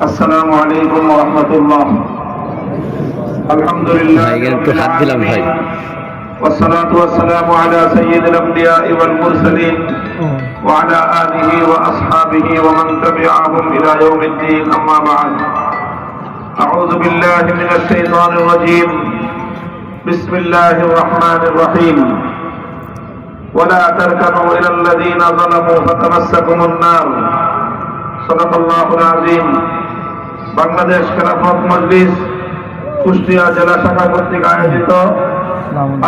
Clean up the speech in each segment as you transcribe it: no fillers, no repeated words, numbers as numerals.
আসসালামু আলাইকুম ওয়া রাহমাতুল্লাহ। আলহামদুলিল্লাহ والصلاة والسلام على سيد الأنبياء والمرسلين وعلى آله وأصحابه ومن تبعهم إلى يوم الدين. أما بعد، أعوذ بالله من الشيطان الرجيم. بسم الله الرحمن الرحيم. ولا تركنوا إلى الذين ظلموا فتمسكم النار. صدق الله العظيم. বাংলাদেশ খেলাফত মজলিস কুষ্টিয়া জেলা শাখা কর্তৃক আয়োজিত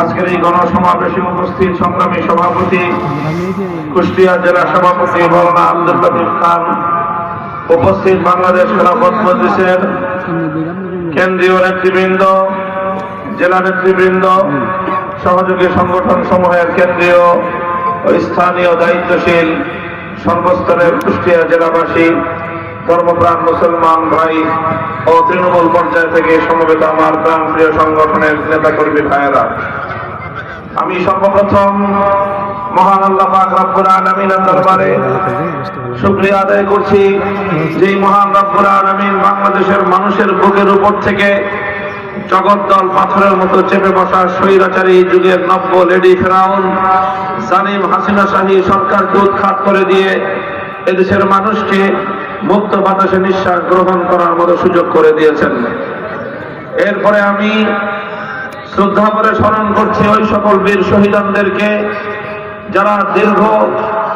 আজকের এই গণসমাবেশে উপস্থিত সংগ্রামী সভাপতি কুষ্টিয়া জেলা সভাপতি মাওলানা আব্দুল লতিফ খান, উপস্থিত বাংলাদেশ খেলাফত মজলিসের কেন্দ্রীয় নেতৃবৃন্দ, জেলা নেতৃবৃন্দ, সহযোগী সংগঠন সমূহের কেন্দ্রীয় ও স্থানীয় দায়িত্বশীল সর্বস্তরের কুষ্টিয়া জেলাবাসী, ধর্মপ্রাণ মুসলমান ভাই ও তৃণমূল পর্যায় থেকে সমবেত আমার প্রাণ প্রিয় সংগঠনের নেতাকর্মী ভাইয়েরা, আমি সর্বপ্রথম মহান আল্লাহ পাক রব্বুল আলামিনের দরবারে শুকরিয়া আদায় করছি, যেই মহান রব্বুল আলামিন বাংলাদেশের মানুষের বুকের উপর থেকে জগদ্দল পাথরের মতো চেপে বসা স্বৈরাচারী যুগের নব্য লেডি ফেরাউন জালিম হাসিনা শাহী সরকারকে উৎখাত করে দিয়ে এদেশের মানুষকে মুক্ত বাতাসে নিঃশ্বাস গ্রহণ করার মতো সুযোগ করে দিয়েছেন। এরপরে আমি শ্রদ্ধা করে স্মরণ করছি ওই সকল বীর শহীদদেরকে যারা দীর্ঘ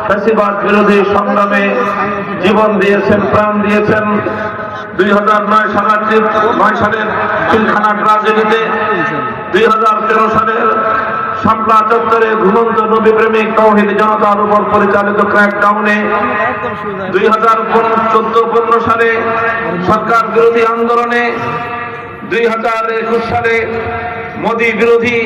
ফ্যাসিবাদ বিরোধী সংগ্রামে জীবন দিয়েছেন, প্রাণ দিয়েছেন। 2009 সালের পিলখানা ট্রাজেডিতে, 2013 সালের শাপলা চত্বরে ঘুমন্ত নবী প্রেমিক তাওহীদ জনতার উপর পরিচালিত ক্র্যাকডাউনে, 2014-15 সালে সরকার বিরোধী আন্দোলনে, 2021 সালে মোদী বিরোধী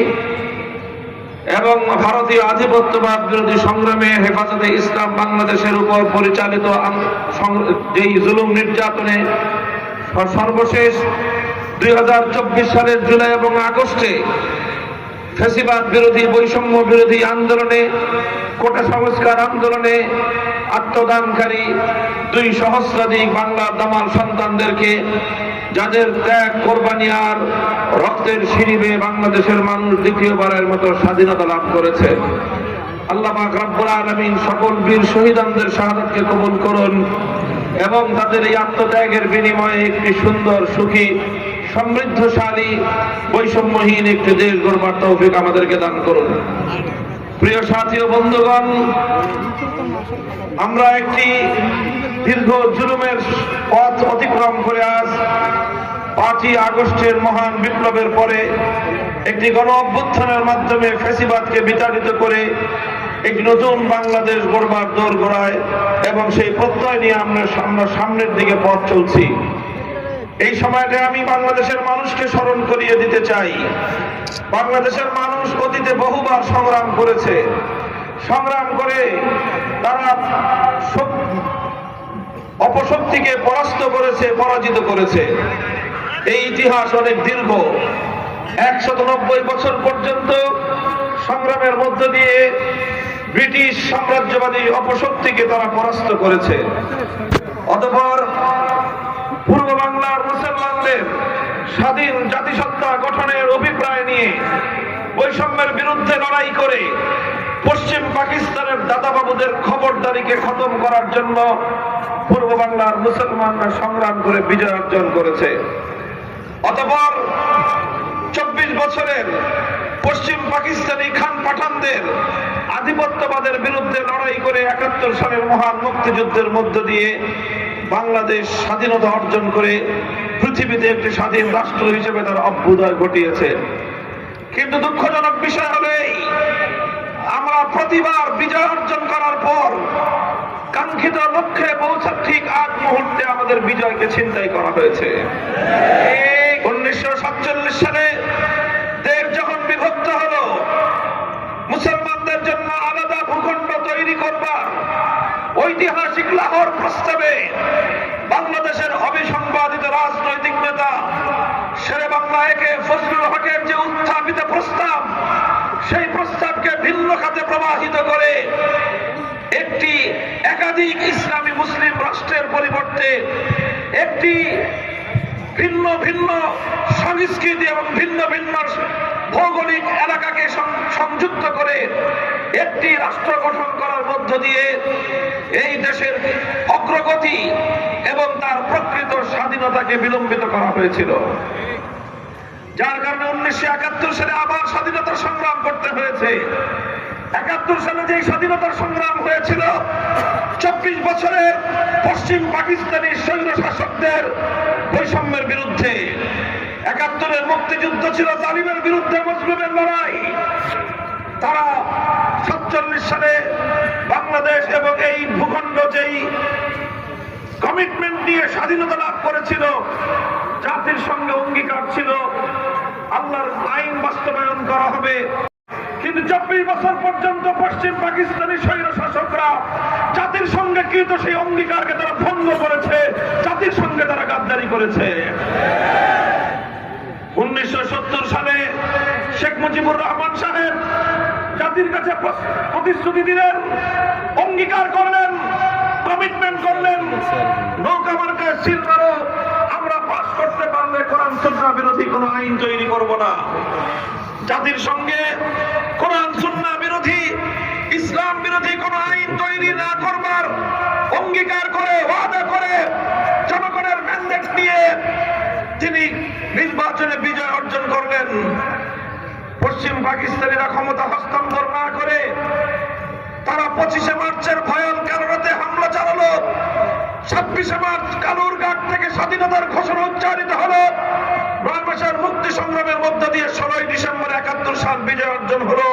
এবং ভারতীয় আধিপত্যবাদ বিরোধী সংগ্রামে হেফাজতে ইসলাম বাংলাদেশের উপর পরিচালিত যেই জুলুম নির্যাতনে, সর্বশেষ 2024 সালের জুলাই এবং আগস্টে ফ্যাসিবাদ বিরোধী বৈষম্য বিরোধী আন্দোলনে, কোটা সংস্কার আন্দোলনে আত্মদানকারী 2 সহস্রাধিক বাংলা দামাল সন্তানদেরকে, যাদের ত্যাগ, কোরবানি আর রক্তের সিঁড়িবে বাংলাদেশের মানুষ দ্বিতীয়বারের মতো স্বাধীনতা লাভ করেছে। আল্লাহ পাক রব্বুল আলামিন সকল বীর শহীদদের শাহাদাতকে কবুল করুন এবং তাদের এই আত্মত্যাগের বিনিময়ে একটি সুন্দর, সুখী, সমৃদ্ধশালী, বৈষম্যহীন একটি দেশ গড়বার তৌফিক আমাদেরকে দান করুন। প্রিয় সাথী ও বন্ধুগণ, আমরা একটি দীর্ঘ জুলুমের পথ অতিক্রম করে আজ 5ই আগস্টের মহান বিপ্লবের পরে একটি গণ অভ্যুত্থানের মাধ্যমে ফ্যাসিবাদকে বিতাড়িত করে একটি নতুন বাংলাদেশ গড়বার দোরগোড়ায় এবং সেই প্রত্যয় নিয়ে আমরা সামনের দিকে পথ চলছি। এই সময়টা আমি বাংলাদেশের মানুষকে স্মরণ করিয়ে দিতে চাই, বাংলাদেশের মানুষ অতীতে বহুবার সংগ্রাম করেছে, সংগ্রাম করে তারা অপশক্তিকে পরাস্ত করেছে, পরাজিত করেছে। এই ইতিহাস অনেক দীর্ঘ, 190 বছর পর্যন্ত সংগ্রামের মধ্য দিয়ে ব্রিটিশ সাম্রাজ্যবাদী অপশক্তিকে তারা পরাস্ত করেছে। অতঃপর পূর্ব বাংলার মুসলমানদের স্বাধীন জাতিসত্তা গঠনের অভিপ্রায় নিয়ে বৈষম্যের বিরুদ্ধে লড়াই করে পশ্চিম পাকিস্তানের দাদাবাবুদের খবরদারিকে খতম করার জন্য পূর্ব বাংলার মুসলমানরা সংগ্রাম করে বিজয় অর্জন করেছে। অতঃপর 24 বছরের পশ্চিম পাকিস্তানি খান পাঠানদের আধিপত্যবাদের বিরুদ্ধে লড়াই করে 71 সালের মহান মুক্তিযুদ্ধের মধ্য দিয়ে বাংলাদেশ স্বাধীনতা অর্জন করে পৃথিবীতে একটি স্বাধীন রাষ্ট্র হিসেবে তার অভ্যুদয় ঘটিয়েছে। কিন্তু দুঃখজনক বিষয় হলো আমরা প্রতিবার বিজয় অর্জন করার পর কাঙ্ক্ষিত লক্ষ্যে পৌঁছার ঠিক আগ মুহূর্তে আমাদের বিজয়কে ছিনতাই করা হয়েছে। 1947 সালে দেশ যখন বিভক্ত হলো, মুসলমানদের জন্য আলাদা ভূখণ্ড তৈরি করবার ঐতিহাসিক লাহোর প্রস্তাবে বাংলাদেশের অবিসংবাদিত রাজনৈতিক নেতা শেরে বাংলা একে ফজলুল হকের যে উত্থাপিত প্রস্তাব, সেই প্রস্তাবকে ভিন্ন খাতে প্রবাহিত করে একটি একাধিক ইসলামী মুসলিম রাষ্ট্রের পরিবর্তে একটি ভিন্ন ভিন্ন সংস্কৃতি এবং ভিন্ন ভিন্ন ভৌগোলিক এলাকাকে সংযুক্ত করে একটি রাষ্ট্র গঠন করার মধ্য দিয়ে এই দেশের অগ্রগতি এবং তার প্রকৃত স্বাধীনতাকে বিলম্বিত করা হয়েছিল, যার কারণে 1971 সালে আবার স্বাধীনতার সংগ্রাম করতে হয়েছে। 71 সালে যে স্বাধীনতার সংগ্রাম হয়েছিল 24 বছরের পশ্চিম পাকিস্তানি সৈন্য শাসকদের বৈষম্যের বিরুদ্ধে। 71-এর মুক্তিযুদ্ধ ছিল জালিমের বিরুদ্ধে মজলুমের লড়াই। তারা 47 সালে বাংলাদেশ এবং এই ভূখণ্ড যেই কমিটমেন্ট নিয়ে স্বাধীনতা লাভ করেছিল, জাতির সঙ্গে অঙ্গীকার ছিল আল্লাহর আইন বাস্তবায়ন করা হবে। কিন্তু 24 বছর পর্যন্ত পশ্চিম পাকিস্তানি স্বৈর শাসকরা জাতির সঙ্গে কৃত সেই অঙ্গীকারকে তারা ভঙ্গ করেছে, জাতির সঙ্গে তারা গাদ্দারি করেছে। 1970 সালে শেখ মুজিবুর রহমান সাহেব জাতির কাছে প্রতিশ্রুতি দিলেন, অঙ্গীকার করলেন, কমিটমেন্ট করলেন, নৌকা মার্কায় সিল মারো, আমরা পাস করতে পারলে কোরআন সুন্নাহ বিরোধী কোনো আইন তৈরি করব না। জাতির সঙ্গে কোরআন সুন্নাহ বিরোধী, ইসলাম বিরোধী কোনো আইন তৈরি না করবার অঙ্গীকার করে, ওয়াদা করে, জনগণের ম্যান্ডেট নিয়ে তিনি নির্বাচনে বিজয় অর্জন করলেন। পশ্চিম পাকিস্তানিরা ক্ষমতা হস্তান্তর না করে তারা 25শে মার্চের ভয়ঙ্কর রাতে হামলা চালালো। 26শে মার্চ কালুরঘাট থেকে স্বাধীনতার ঘোষণা উচ্চারিত হলো। 9 মাসের মুক্তি সংগ্রামের মধ্য দিয়ে 16ই ডিসেম্বর 71 সাল বিজয় অর্জন হলো।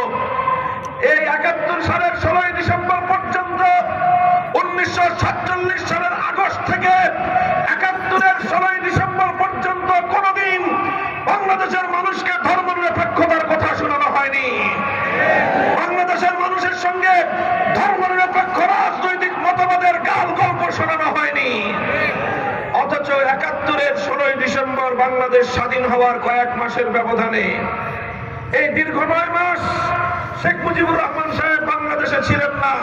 এই 71 সালের 16ই ডিসেম্বর পর্যন্ত 1947 সালের আগস্ট থেকে 71-এর 16ই ডিসেম্বর পর্যন্ত কোনদিন বাংলাদেশের মানুষকে ধর্মনিরপেক্ষতার কথা শোনানো হয়নি। বাংলাদেশের মানুষের সঙ্গে ধর্মনিরপেক্ষ রাজনৈতিক মতবাদের গাল গল্প শোনানো হয়নি। অথচ 71-এর 16ই ডিসেম্বর বাংলাদেশ স্বাধীন হওয়ার কয়েক মাসের ব্যবধানে, এই দীর্ঘ 9 মাস শেখ মুজিবুর রহমান সাহেব বাংলাদেশে ছিলেন না,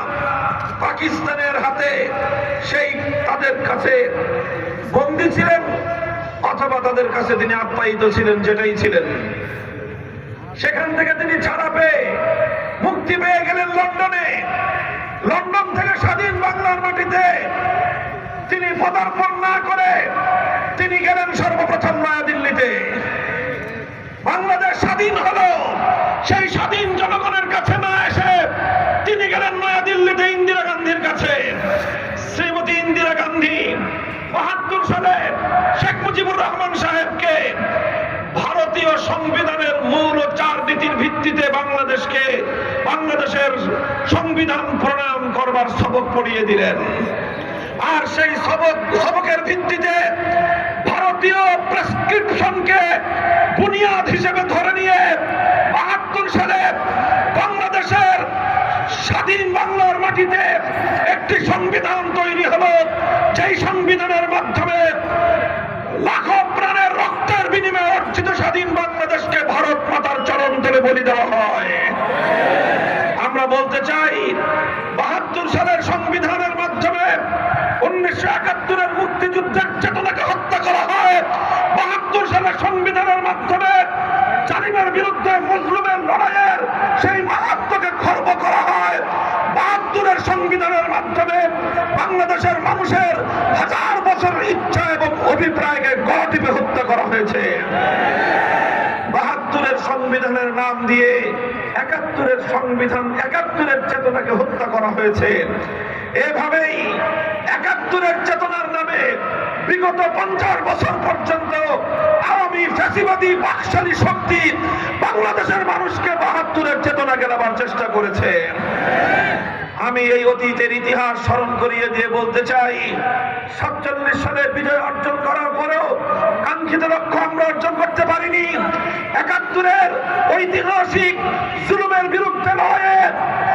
পাকিস্তানের হাতে সেই তাদের কাছে বন্দী ছিলেন, অথবা তাদের কাছে তিনি আপ্যায়িত ছিলেন, যেটাই ছিলেন। সেখান থেকে তিনি ছাড়া পেয়ে মুক্তি পেয়ে গেলেন লন্ডনে। লন্ডন থেকে স্বাধীন বাংলার মাটিতে তিনি পদার্পণ না করে তিনি গেলেন সর্বপ্রথম নয়াদিল্লিতে। বাংলাদেশ স্বাধীন হলো, সেই স্বাধীন জনগণের কাছে না এসে তিনি গেলেন নয়াদিল্লিতে ইন্দিরা গান্ধীর কাছে। শ্রীমতী ইন্দিরা গান্ধী 72 সালে শেখ মুজিবুর রহমান সাহেবকে ভারতীয় সংবিধানের মূল ও 4 নীতির ভিত্তিতে বাংলাদেশের সংবিধান প্রণয়ন করবার সবক পড়িয়ে দিলেন। আর সেই সবকের ভিত্তিতে ভারতীয় প্রেসক্রিপশনকে বুনিয়াদ হিসেবে ধরে নিয়ে 72 সালে বাংলাদেশের স্বাধীন বাংলার মাটিতে একটি সংবিধান তৈরি হলো, যেই সংবিধানের মাধ্যমে লাখো প্রাণের রক্তের বিনিময়ে অর্জিত স্বাধীন বাংলাদেশকে ভারত মাতার চরণ তলে বলি দেওয়া হয়। আমরা বলতে চাই 72 সালের সংবিধানের মাধ্যমে 1971-এর মুক্তিযুদ্ধের চেতনাকে হত্যা করা হয়। 72 সালের সংবিধানের মাধ্যমে জালিমের বিরুদ্ধে মজলুমের লড়াইয়ের সেই মাহাত্ম্যকে খর্ব করা হয়। 72-এর সংবিধানের মাধ্যমে বাংলাদেশের মানুষের 1000 বছরের ইচ্ছা এবং অভিপ্রায়কে গলা টিপে হত্যা করা হয়েছে। 72-এর সংবিধানের নাম দিয়ে 71-এর সংবিধান, 71-এর চেতনাকে হত্যা করা হয়েছে। এভাবেই 71-এর চেতনার নামে বিগত 50 বছর পর্যন্ত আওয়ামী ফ্যাসিবাদী বাকশালী শক্তি বাংলাদেশের মানুষকে 72-এর চেতনা গেলাবার চেষ্টা করেছে। আমি এই অতীতের ইতিহাস স্মরণ করিয়ে দিয়ে বলতে চাই, 47 সালে বিজয় অর্জন করার পরেও কাঙ্ক্ষিত লক্ষ্য আমরা অর্জন করতে পারিনি। 71-এর ঐতিহাসিক জুলুমের বিরুদ্ধে লড়াইয়ে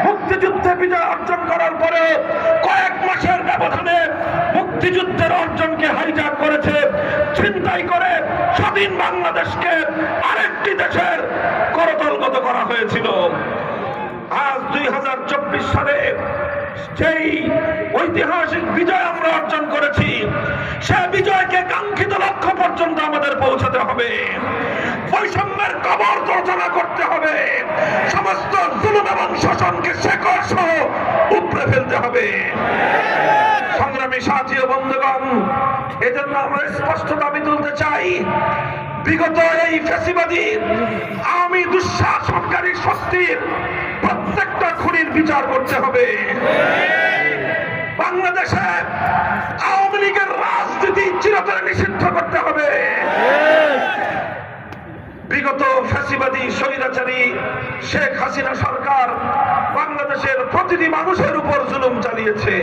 মুক্তিযুদ্ধে বিজয় অর্জন করার পরে কয়েক মাসের ব্যবধানে মুক্তিযুদ্ধের অর্জনকে হাইজ্যাক করেছে, ছিনতাই করে স্বাধীন বাংলাদেশকে আরেকটি দেশের করতলগত করা হয়েছিল। আজ 2024 সালে যেই ঐতিহাসিক বিজয় আমরা অর্জন করেছি, সে বিজয়কে কাঙ্ক্ষিত লক্ষ্য পর্যন্ত আমাদের পৌঁছাতে হবে। বৈষম্যের কবর রচনা করতে হবে, সমস্ত জুলুম এবং শোষণকে শেকড় সহ উপড়ে ফেলতে হবে। সংগ্রামী সাথী ও বন্ধুগণ, এজন্য আমরা স্পষ্ট দাবি তুলতে চাই, বিগত এই ফ্যাসিবাদী আওয়ামী দুঃশাসনকারী শক্তির প্রত্যেকটা খুনির বিচার করতে হবে। বাংলাদেশে আওয়ামী লীগের রাজনীতি চিরতরে নিষিদ্ধ করতে হবে। বিগত ফ্যাসিবাদী স্বৈরাচারী শেখ হাসিনা সরকার বাংলাদেশের প্রতিটি মানুষের উপর জুলুম চালিয়েছে,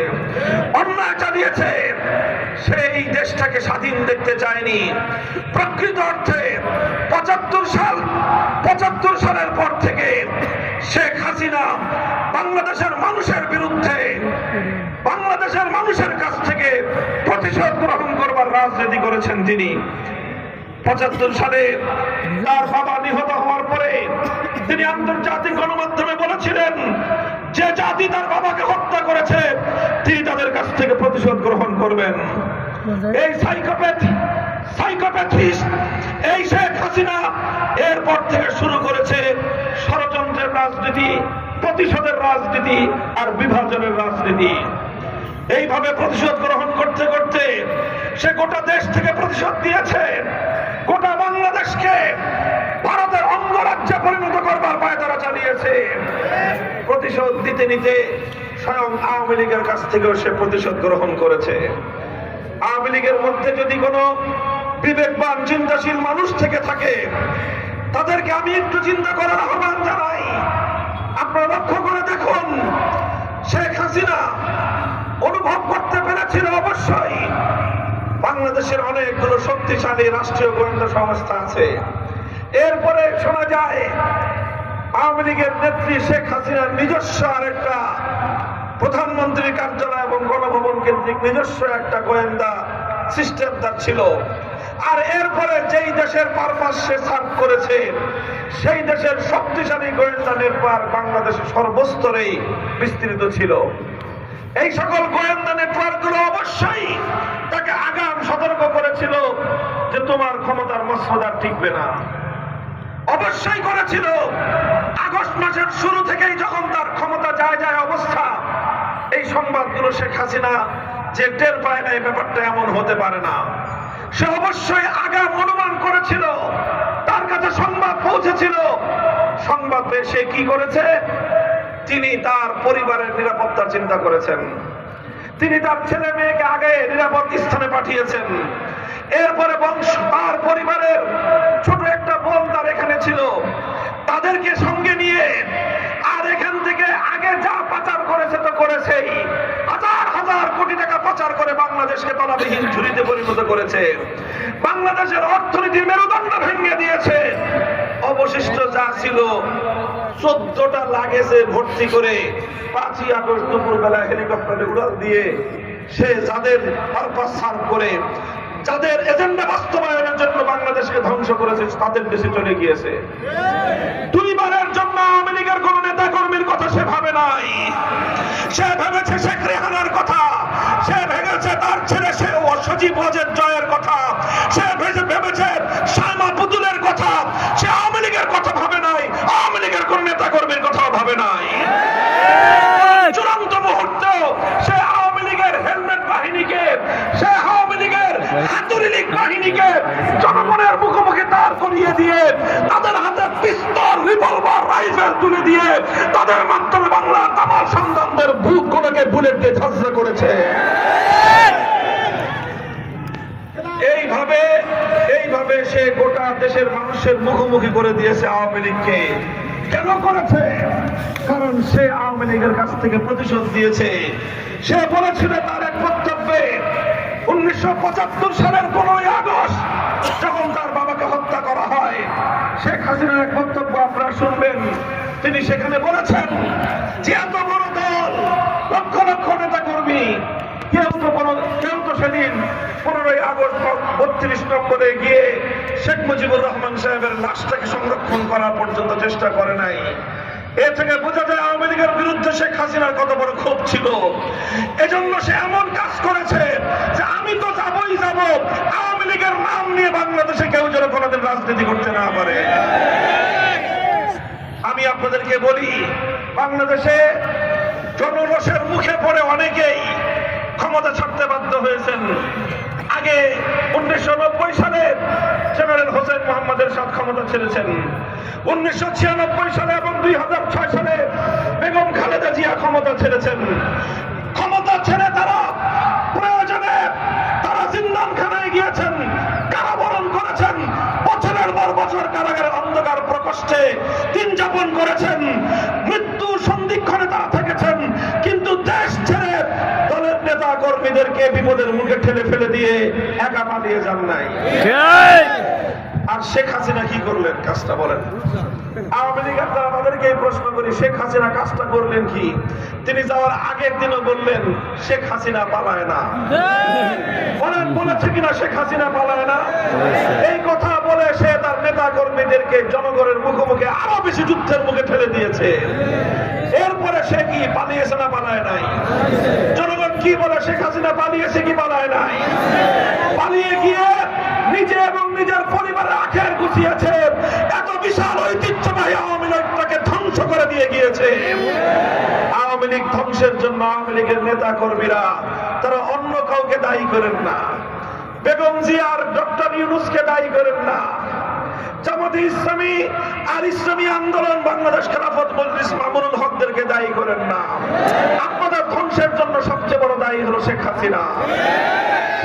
অন্যায় চালিয়েছে। সেই দেশটাকে স্বাধীন দেখতে চায়নি। প্রকৃত অর্থে ৭৫ সালের পর থেকে শেখ হাসিনা বাংলাদেশের মানুষের বিরুদ্ধে, বাংলাদেশের মানুষের কাছ থেকে প্রতিশোধ গ্রহণ করবার রাজনীতি করেছেন তিনি। ৭৫ সালে তার বাবা নিহত হওয়ার পরে তিনি আন্তর্জাতিক গণমাধ্যমে বলেছিলেন, যে জাতি তার বাবাকে হত্যা করেছে তিনি তাদের কাছ থেকে প্রতিশোধ গ্রহণ করবেন। এই সাইকোপ্যাথিস্ট এই শেখ হাসিনা এরপর থেকে শুরু করেছে ষড়যন্ত্রের রাজনীতি, প্রতিশোধের রাজনীতি আর বিভাজনের রাজনীতি। এইভাবে প্রতিশোধ গ্রহণ করতে করতে সে গোটা দেশ থেকে প্রতিশোধ দিয়েছে, গোটা বাংলাদেশকে ভারতের অঙ্গরাজ্যে পরিণত করবার পায়তারা চালিয়েছে। প্রতিশোধ দিতে নিতে স্বয়ং আওয়ামী লীগের কাছ থেকেও সে প্রতিশোধ গ্রহণ করেছে। আওয়ামী লীগের মধ্যে যদি কোনো বিবেকবান চিন্তাশীল মানুষ থেকে থাকে, তাদেরকে আমি একটু চিন্তা করার আহ্বান জানাই। আপনারা লক্ষ্য করে দেখুন, শেখ হাসিনা অনুভব করতে পেরেছিল অবশ্যই বাংলাদেশের অনেকগুলো শক্তিশালী রাষ্ট্রীয় গোয়েন্দা সংস্থা আছে। এরপরে শোনা যায় আওয়ামী লীগের নেত্রী শেখ হাসিনার নিজস্ব আরেকটা প্রধানমন্ত্রীর কার্যালয় এবং গণভবন কেন্দ্রিক নিজস্ব একটা গোয়েন্দা সিস্টেম তার ছিল। আর এরপরে যেই দেশের পারপাস সে সার্ভ করেছে, সেই দেশের শক্তিশালী গোয়েন্দা নেটওয়ার্ক বাংলাদেশের সর্বস্তরেই বিস্তৃত ছিল। এই সকল গোয়েন্দা নেটওয়ার্ক গুলো অবশ্যই তাকে আগাম সতর্ক করেছিল যে তোমার ক্ষমতার মসনদ টিকবে না। অবশ্যই করেছিল। আগস্ট মাসের শুরু থেকেই যখন তার ক্ষমতা যায় অবস্থা, এই সংবাদগুলো শেখ হাসিনা যে টের পায় না এই ব্যাপারটা এমন হতে পারে না। সে অবশ্যই আগাম অনুমান করেছিল, তার কাছে সংবাদ পৌঁছেছিল। সংবাদ পেয়ে সে কি করেছে? তিনি তার পরিবারের নিরাপত্তা চিন্তা করেছেন। তিনি তার ছেলে মেয়েকে আগে নিরাপদ স্থানে পাঠিয়েছেন। এরপরে তার পরিবারের ছোট একটা বোন তার এখানে ছিল, তাদেরকে সঙ্গে নিয়ে আর এখান থেকে আগে যা পাচার করেছে তো করেছেই, হাজার হাজার কোটি টাকা পাচার করে বাংলাদেশকে তলাবিহীন ঝুড়িতে পরিণত করেছে, বাংলাদেশের অর্থনীতির মেরুদণ্ড ভেঙে দিয়েছে। অবশিষ্ট যা ছিল 14টা লাগেজে ভর্তি করে 5ই আগস্ট দুপুর বেলা হেলিকপ্টারে উড়াল দিয়ে সে যাদের পারপাস সার্ভ করে, যাদের এজেন্ডা বাস্তবায়নের জন্য বাংলাদেশকে ধ্বংস করেছে, তাদের দেশে চলে গিয়েছে। দুইবারের জন্য আওয়ামী লীগের কোন নেতা কর্মীর কথা সে ভাবে নাই। সে ভেবেছে শেখ রেহানার কথা, সে ভেবেছে তার ছেলে সে সজীব ওয়াজেদ জয়ের কথা, সে ভেবেছে শামা পুতুলের কথা। সে আওয়ামী লীগের কথা ভাবে নাই, আওয়ামী লীগের কোন নেতা কর্মীর কথাও ভাবে নাই। চূড়ান্ত মুহূর্তে সে আওয়ামী লীগের হেলমেট বাহিনীকে, সে আওয়ামী লীগের হাতুড়ি লীগ বাহিনীকে জনগণের মুখোমুখি দাঁড় করিয়ে দিয়ে তাদের হাতে পিস্তল, রিভলভার, রাইফেল তুলে দিয়ে তাদের মাধ্যমে বাংলার তামাম সন্তানদের বুকগুলোকে বুলেট দিয়ে ঝাঁঝরা করেছে। এইভাবে সে গোটা দেশের মানুষের মুখোমুখি করে দিয়েছে আওয়ামী লীগকে। কেন করেছে? কারণ সে আওয়ামী লীগের কাছ থেকে প্রতিশোধ দিয়েছে। সে বলেছিল তার এক বক্তব্যে 1975 সালের 15ই আগস্ট যখন তার বাবাকে হত্যা করা হয়, শেখ হাসিনার এক বক্তব্য আপনারা শুনবেন। তিনি সেখানে বলেছেন যে এত বড় দল, লক্ষ লক্ষ নেতা কর্মী, কেউ তো সেদিন 15ই আগস্ট 32 নম্বরে গিয়ে শেখ মুজিবুর রহমান সাহেবের লাশটাকে সংরক্ষণ করার পর্যন্ত চেষ্টা করে নাই। এ থেকে বোঝা যায় আওয়ামী লীগের বিরুদ্ধে শেখ হাসিনার কত বড় ক্ষোভ ছিল। এজন্য সে এমন কাজ করেছে যে আমি তো যাবই যাব, আওয়ামী লীগের নাম নিয়ে বাংলাদেশে কেউ যেন কোনোদিন রাজনীতি করতে না পারে। আমি আপনাদেরকে বলি, বাংলাদেশে জনরোষের মুখে পড়ে অনেকেই ক্ষমতা ছাড়তে বাধ্য হয়েছেন। আগে 1990 সালে জেনারেল হোসেন মোহাম্মদের সাথে ক্ষমতা ছেড়েছেন। 1996 সালে এবং 2006 সালে বেগম খালেদা জিয়া ক্ষমতা ছেড়েছেন। ক্ষমতা ছেড়ে তারা প্রয়োজনে তারা জিন্দানখানায় গিয়েছেন, কারাবরণ করেছেন, বছরের পর বছর কারাগারের অন্ধকার প্রকোষ্ঠে দিন যাপন করেছেন, মৃত্যু সন্ধিক্ষণে তারা থেকেছেন, কিন্তু দেশ ছেড়ে দলের নেতা কর্মীদেরকে বিপদের মুখে ঠেলে ফেলে দিয়ে একা পালিয়ে যান নাই। আর শেখ হাসিনা কি করলেন কাজটা বলেন? আওয়ামী লীগের দ্বারা আমাদেরকে এই প্রশ্ন করি, শেখ হাসিনা কাজটা করলেন কি? তিনি যাওয়ার আগের দিনও বললেন শেখ হাসিনা পালায় না। বলেন বলেছে কিনা শেখ হাসিনা পালায় না? এই কথা বলে সে তার নেতা কর্মীদেরকে জনগণের মুখোমুখি আরো বেশি যুদ্ধের মুখে ঠেলে দিয়েছে। এরপরে সে কি পালিয়েছে না পালায় নাই? জনগণ কি বলে, শেখ হাসিনা পালিয়েছে কি পালায় নাই? পালিয়ে গিয়ে নিজে এবং নিজের পরিবারের আখের গুছিয়েছে। এত বিশাল ঐতিহ্যবাহী আওয়ামী লীগটাকে ধ্বংস করে দিয়ে গিয়েছে। আওয়ামী লীগ ধ্বংসের জন্য আওয়ামী লীগের নেতা কর্মীরা তারা অন্য কাউকে দায়ী করেন না। বেগম জিয়ার ডক্টর ইউনূসকে দায়ী করেন না। জামাতে ইসলামী আর ইসলামী আন্দোলন বাংলাদেশ খেলাফত মজলিস মামুনুল হকদেরকে দায়ী করেন না। আপনাদের ধ্বংসের জন্য সবচেয়ে বড় দায়ী হলো শেখ হাসিনা।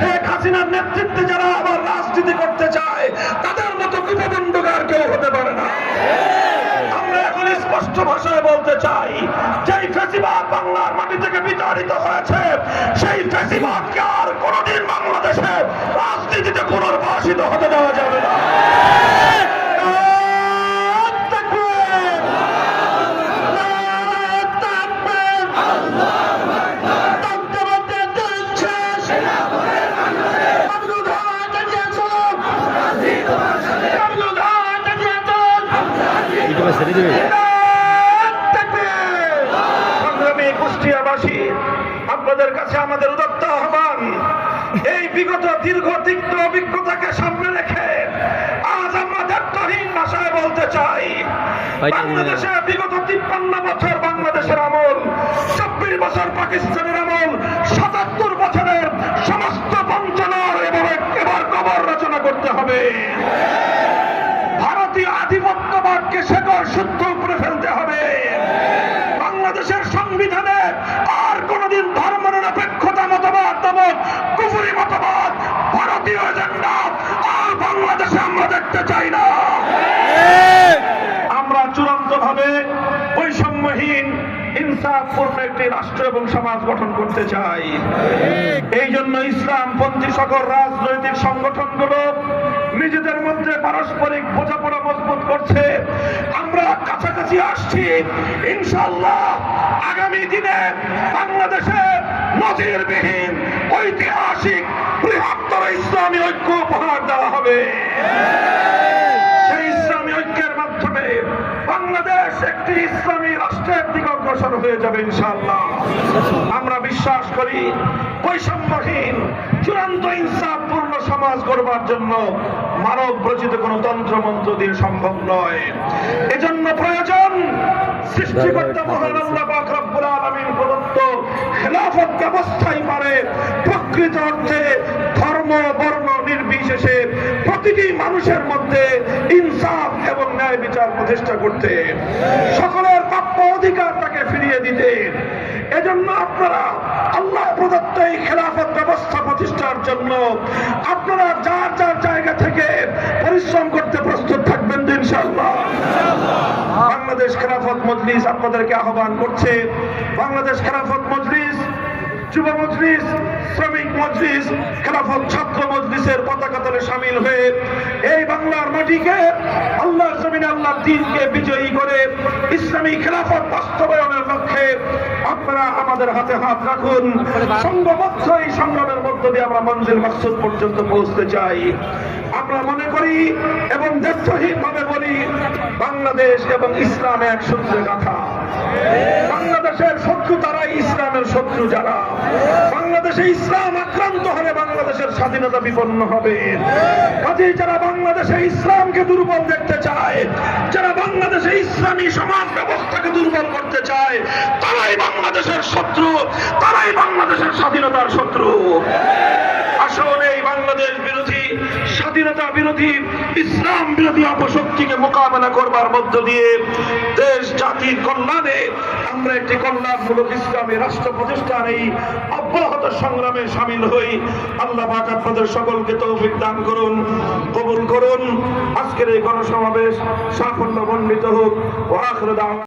শেখ হাসিনার নেতৃত্বে যারা আবার রাজনীতি করতে চায় তাদের মতো কুপদণ্ডকার কেউ হতে পারে না। আমরা এখন স্পষ্ট ভাষায় বলতে চাই, যেই ফ্যাসিবাদ বাংলার মাটি থেকে বিতাড়িত হয়েছে সেই ফ্যাসিবাদকে আর কোনোদিন বাংলাদেশে রাজনীতিতে পুনর্বাসিত হতে দেওয়া যাবে না। কুষ্টিয়াবাসী, আপনাদের কাছে আমাদের উদাত্ত আহ্বান, এই বিগত দীর্ঘ তিক্ত অভিজ্ঞতাকে সামনে রেখে আজ আমরা দায়িত্বহীন ভাষায় বলতে চাই, বাংলাদেশে বিগত 53 বছর বাংলাদেশের আমল, 24 বছর পাকিস্তানের আমল, 77 বছরের সমস্ত বঞ্চনার এবার কবর রচনা করতে হবে। ভারতীয় আধিপত্যবাদকে শেকড় শুদ্ধ করে ফেলতে হবে। বাংলাদেশের সংবিধানে আর কোনদিন ধর্মনিরপেক্ষতা মতবাদ নামক কুফরি মতবাদ, ভারতীয় এজেন্ডা আর বাংলাদেশে আমরা দেখতে চাই না। আমরা চূড়ান্ত ভাবে বৈষম্যহীন ইনসাফপূর্ণ একটি রাষ্ট্র এবং সমাজ গঠন করতে চাই। এই জন্য ইসলামপন্থী সকল রাজনৈতিক সংগঠনগুলো নিজেদের মধ্যে পারস্পরিক বোঝাপড়া মজবুত করছে। আমরা কাছাকাছি আসছি। ইনশাআল্লাহ আগামী দিনে বাংলাদেশে নজিরবিহীন ঐতিহাসিক বৃহত্তর ইসলামী ঐক্য উপহার দেওয়া হবে। সেই ইসলামী ঐক্যের মাধ্যমে বাংলাদেশ একটি ইসলামী রাষ্ট্রের দিকে অগ্রসর হয়ে যাবে ইনশাআল্লাহ। আমরা বিশ্বাস করি বৈষম্যহীন চূড়ান্ত ইনসাফপূর্ণ সমাজ গড়বার জন্য মানব রচিত কোনো তন্ত্রমন্ত্র দিয়ে সম্ভব নয়। এজন্য প্রয়োজন সৃষ্টিকর্তা মহান আল্লাহ পাক রব্বুল আলামিন প্রদত্ত খেলাফত ব্যবস্থাই পারে প্রকৃত অর্থে ধর্ম বর্ণ নির্বিশেষে প্রতিটি মানুষের মধ্যে ইনসাফ এবং ন্যায় বিচার প্রতিষ্ঠা করতে, সকলের প্রাপ্য অধিকার তাকে ফিরিয়ে দিতে। এজন্য আপনারা আল্লাহ প্রদত্ত এই খেলাফত ব্যবস্থা প্রতিষ্ঠার জন্য আপনারা যার যার জায়গা থেকে পরিশ্রম করতে প্রস্তুত থাকবেন ইনশাআল্লাহ। বাংলাদেশ খেলাফত মজলিস আপনাদেরকে আহ্বান করছে। বাংলাদেশ খেলাফত মজলিস, যুব মজলিস, শ্রমিক মজলিস, খেলাফত ছাত্র মজলিসের পতাকা তলে শামিল হয়ে এই বাংলার মাটিকে আল্লাহর জমিনে আল্লাহর দ্বীনকে বিজয়ী করে ইসলামী খেলাফত বাস্তবায়নের লক্ষ্যে আপনারা আমাদের হাতে হাত রাখুন। সংঘবদ্ধ এই সংগ্রামের মধ্য দিয়ে আমরা মঞ্জিল মাকসুদ পর্যন্ত পৌঁছতে চাই। আমরা মনে করি এবং দায়িত্বহীন ভাবে বলি, বাংলাদেশ এবং ইসলাম এক সূত্রে গাঁথা। বাংলাদেশের শত্রু তারাই, ইসলামের শত্রু যারা। বাংলাদেশে ইসলাম আক্রান্ত হলে বাংলাদেশের স্বাধীনতা বিপন্ন হবে। কাজেই যারা বাংলাদেশে ইসলামকে দুর্বল দেখতে চায়, যারা বাংলাদেশে ইসলামী সমাজ ব্যবস্থাকে দুর্বল করতে চায়, তারাই বাংলাদেশের শত্রু, তারাই বাংলাদেশের স্বাধীনতার শত্রু। আসলে এই বাংলাদেশ বিরোধী, স্বাধীনতা বিরোধী, ইসলাম বিরোধী অপশক্তিকে মোকাবেলা করবার মধ্য দিয়ে দেশ জাতির কল্যাণে আমরা একটি কল্যাণমূলক ইসলামী রাষ্ট্র প্রতিষ্ঠার এই অব্যাহত সংগ্রামে সামিল হই। আল্লাহ পাক আপনাদের সকলকে তৌফিক দান করুন, কবুল করুন। আজকের এই গণসমাবেশ সাফল্যমণ্ডিত হোক। ওয়া আখিরু দাওয়ানা।